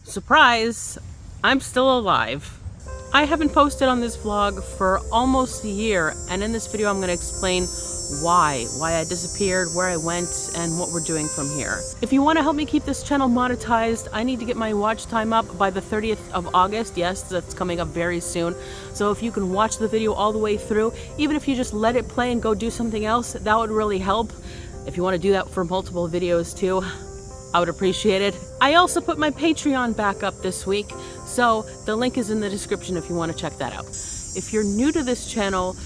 Surprise! I'm still alive. I haven't posted on this vlog for almost a year, and in this video I'm going to explain why I disappeared, where I went, and what we're doing from here. If you want to help me keep this channel monetized, I need to get my watch time up by the 30th of August. Yes, that's coming up very soon. So if you can watch the video all the way through, even if you just let it play and go do something else, that would really help. If you want to do that for multiple videos too, I would appreciate it. I also put my Patreon back up this week, so the link is in the description if you want to check that out. If you're new to this channel,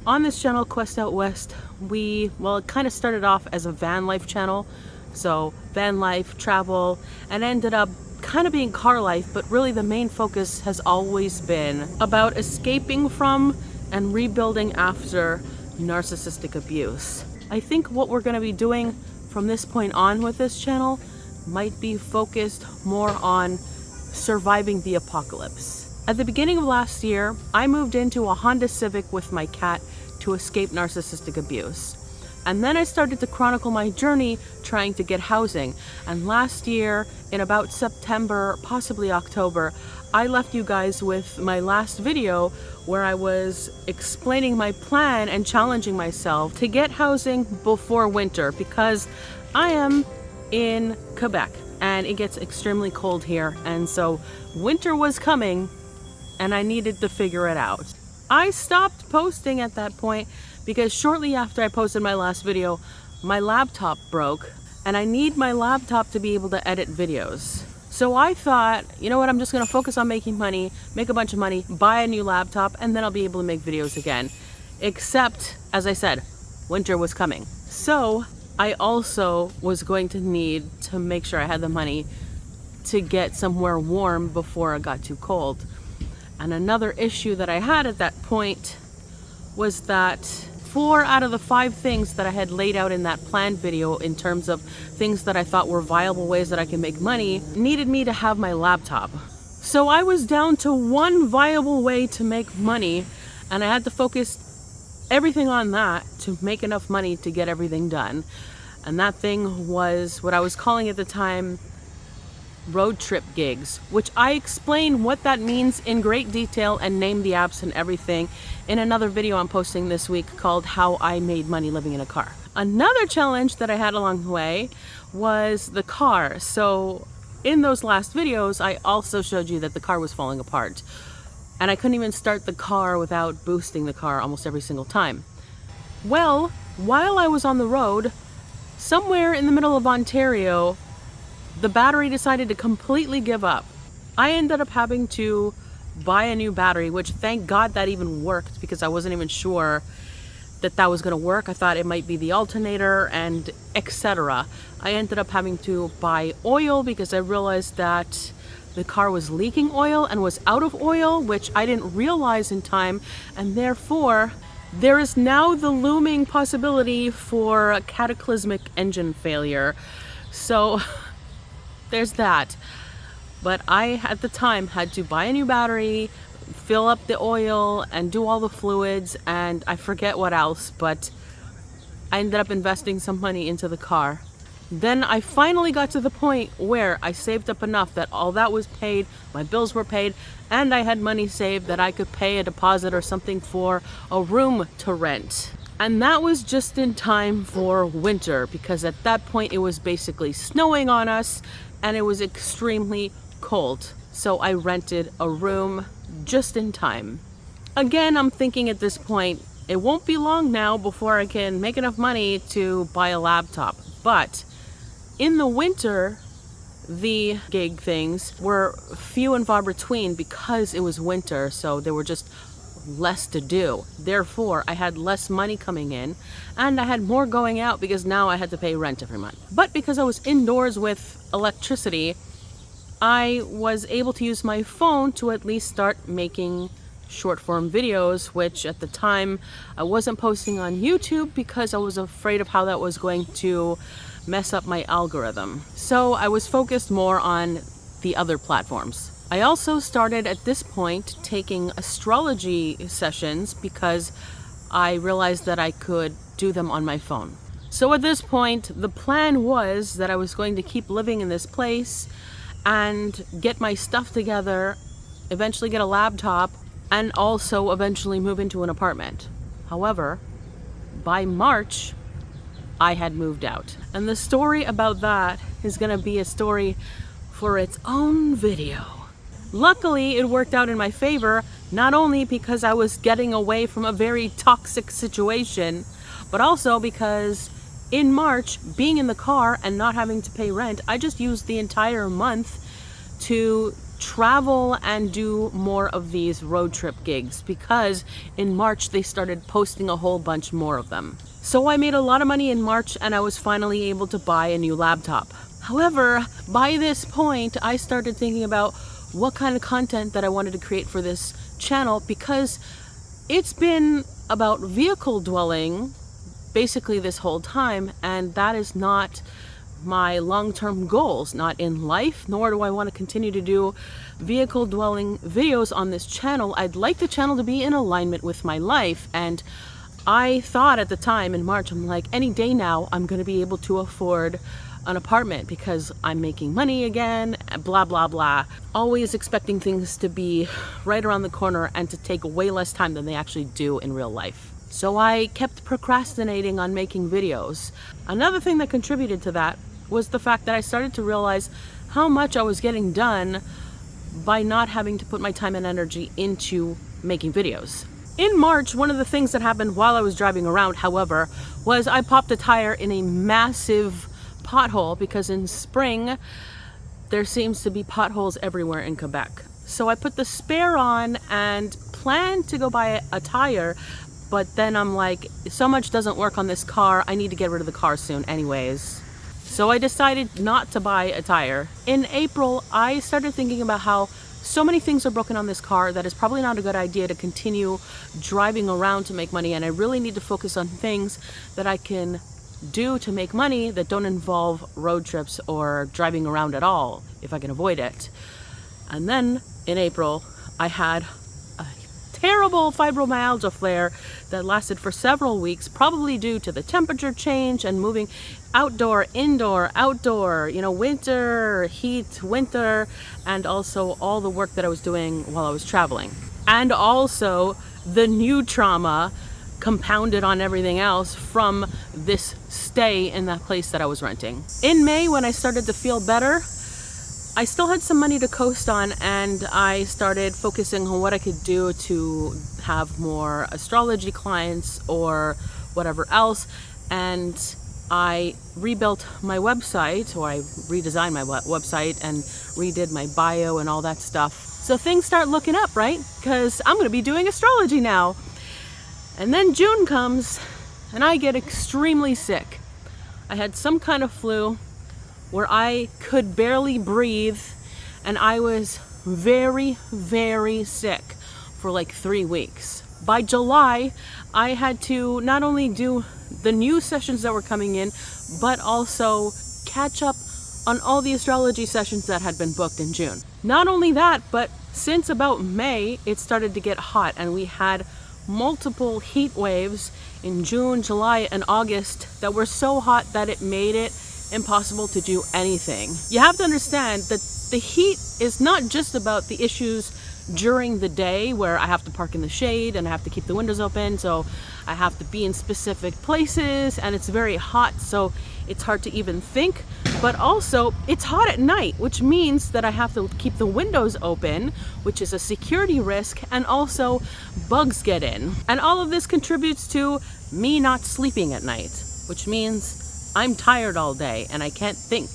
on this channel, Quest Out West, it kind of started off as a van life channel. So van life, travel, and ended up kind of being car life, but really the main focus has always been about escaping from and rebuilding after narcissistic abuse. I think what we're going to be doing from this point on with this channel might be focused more on surviving the apocalypse. At the beginning of last year, I moved into a Honda Civic with my cat to escape narcissistic abuse. And then I started to chronicle my journey trying to get housing. And last year, in about September, possibly October, I left you guys with my last video where I was explaining my plan and challenging myself to get housing before winter, because I am in Quebec and it gets extremely cold here, and so winter was coming and I needed to figure it out. I stopped posting at that point because shortly after I posted my last video, my laptop broke and I need my laptop to be able to edit videos. So I thought, you know what, I'm just gonna focus on making money, make a bunch of money, buy a new laptop, and then I'll be able to make videos again. Except, as I said, winter was coming. So I also was going to need to make sure I had the money to get somewhere warm before it got too cold. And another issue that I had at that point was that 4 out of the 5 things that I had laid out in that planned video in terms of things that I thought were viable ways that I can make money needed me to have my laptop. So I was down to one viable way to make money, and I had to focus everything on that to make enough money to get everything done. And that thing was what I was calling at the time road trip gigs, which I explain what that means in great detail and name the apps and everything in another video I'm posting this week called How I Made Money Living in a Car. Another challenge that I had along the way was the car. So in those last videos, I also showed you that the car was falling apart, and I couldn't even start the car without boosting the car almost every single time. Well, while I was on the road, somewhere in the middle of Ontario, the battery decided to completely give up. I ended up having to buy a new battery, which thank God that even worked, because I wasn't even sure that that was going to work. I thought it might be the alternator and etc. I ended up having to buy oil because I realized that the car was leaking oil and was out of oil, which I didn't realize in time, and therefore there is now the looming possibility for a cataclysmic engine failure. So there's that. But I, at the time, had to buy a new battery, fill up the oil, and do all the fluids, and I forget what else, but I ended up investing some money into the car. Then I finally got to the point where I saved up enough that all that was paid, my bills were paid, and I had money saved that I could pay a deposit or something for a room to rent. And that was just in time for winter, because at that point it was basically snowing on us and it was extremely cold. So I rented a room just in time. Again, I'm thinking at this point, it won't be long now before I can make enough money to buy a laptop. But in the winter, the gig things were few and far between because it was winter, so there were just less to do. Therefore, I had less money coming in and I had more going out because now I had to pay rent every month. But because I was indoors with electricity, I was able to use my phone to at least start making short form videos, which at the time I wasn't posting on YouTube because I was afraid of how that was going to mess up my algorithm. So I was focused more on the other platforms. I also started at this point taking astrology sessions because I realized that I could do them on my phone. So at this point, the plan was that I was going to keep living in this place and get my stuff together, eventually get a laptop, and also eventually move into an apartment. However, by March, I had moved out. And the story about that is gonna be a story for its own video. Luckily, it worked out in my favor, not only because I was getting away from a very toxic situation, but also because in March, being in the car and not having to pay rent, I just used the entire month to travel and do more of these road trip gigs, because in March they started posting a whole bunch more of them. So I made a lot of money in March and I was finally able to buy a new laptop. However, by this point, I started thinking about what kind of content that I wanted to create for this channel, because it's been about vehicle dwelling basically this whole time, and that is not my long-term goals, not in life, nor do I want to continue to do vehicle dwelling videos on this channel. I'd like the channel to be in alignment with my life, and I thought at the time in March, I'm like, any day now I'm going to be able to afford an apartment because I'm making money again, blah blah blah. Always expecting things to be right around the corner and to take way less time than they actually do in real life. So I kept procrastinating on making videos. Another thing that contributed to that was the fact that I started to realize how much I was getting done by not having to put my time and energy into making videos. In March, one of the things that happened while I was driving around, however, was I popped a tire in a massive pothole, because in spring there seems to be potholes everywhere in Quebec. So I put the spare on and planned to go buy a tire, but then I'm like, so much doesn't work on this car, I need to get rid of the car soon anyways. So I decided not to buy a tire. In April, I started thinking about how so many things are broken on this car that it's probably not a good idea to continue driving around to make money, and I really need to focus on things that I can do to make money that don't involve road trips or driving around at all, if I can avoid it. And then in April, I had a terrible fibromyalgia flare that lasted for several weeks, probably due to the temperature change and moving outdoor, indoor, outdoor, winter, heat, winter, and also all the work that I was doing while I was traveling. And also the new trauma compounded on everything else from this stay in that place that I was renting. In May, when I started to feel better, I still had some money to coast on, and I started focusing on what I could do to have more astrology clients or whatever else. And I rebuilt my website, or I redesigned my website and redid my bio and all that stuff. So things start looking up, right? Because I'm going to be doing astrology now. And then June comes and I get extremely sick. I had some kind of flu where I could barely breathe, and I was very, very sick for like 3 weeks. By July, I had to not only do the new sessions that were coming in, but also catch up on all the astrology sessions that had been booked in June. Not only that, but since about May, it started to get hot, and we had multiple heat waves in June, July, and August that were so hot that it made it impossible to do anything. You have to understand that the heat is not just about the issues during the day where I have to park in the shade and I have to keep the windows open, so I have to be in specific places and it's very hot, so it's hard to even think. But also it's hot at night, which means that I have to keep the windows open, which is a security risk, and also bugs get in. And all of this contributes to me not sleeping at night, which means I'm tired all day and I can't think.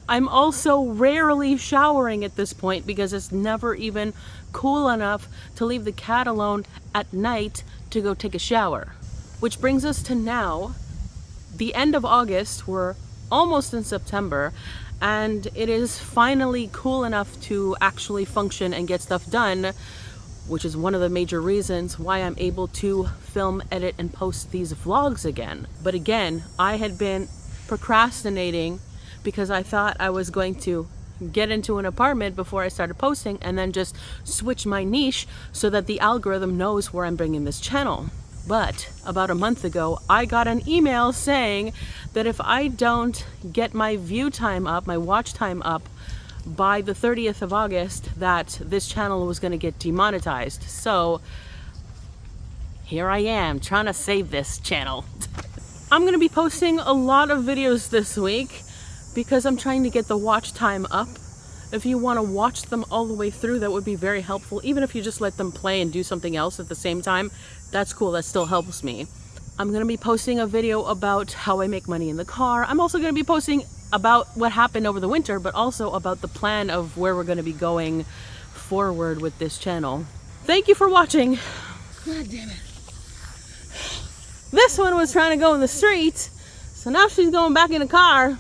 I'm also rarely showering at this point because it's never even cool enough to leave the cat alone at night to go take a shower. Which brings us to now, the end of August. We're almost in September, and it is finally cool enough to actually function and get stuff done, which is one of the major reasons why I'm able to film, edit, and post these vlogs again. But again, I had been procrastinating because I thought I was going to get into an apartment before I started posting and then just switch my niche so that the algorithm knows where I'm bringing this channel. But about a month ago, I got an email saying that if I don't get my view time up, my watch time up by the 30th of August that this channel was going to get demonetized. So here I am trying to save this channel. I'm going to be posting a lot of videos this week because I'm trying to get the watch time up. If you want to watch them all the way through, that would be very helpful. Even if you just let them play and do something else at the same time, that's cool. That still helps me. I'm going to be posting a video about how I make money in the car. I'm also going to be posting about what happened over the winter, but also about the plan of where we're going to be going forward with this channel. Thank you for watching. God damn it. This one was trying to go in the street, so now she's going back in the car.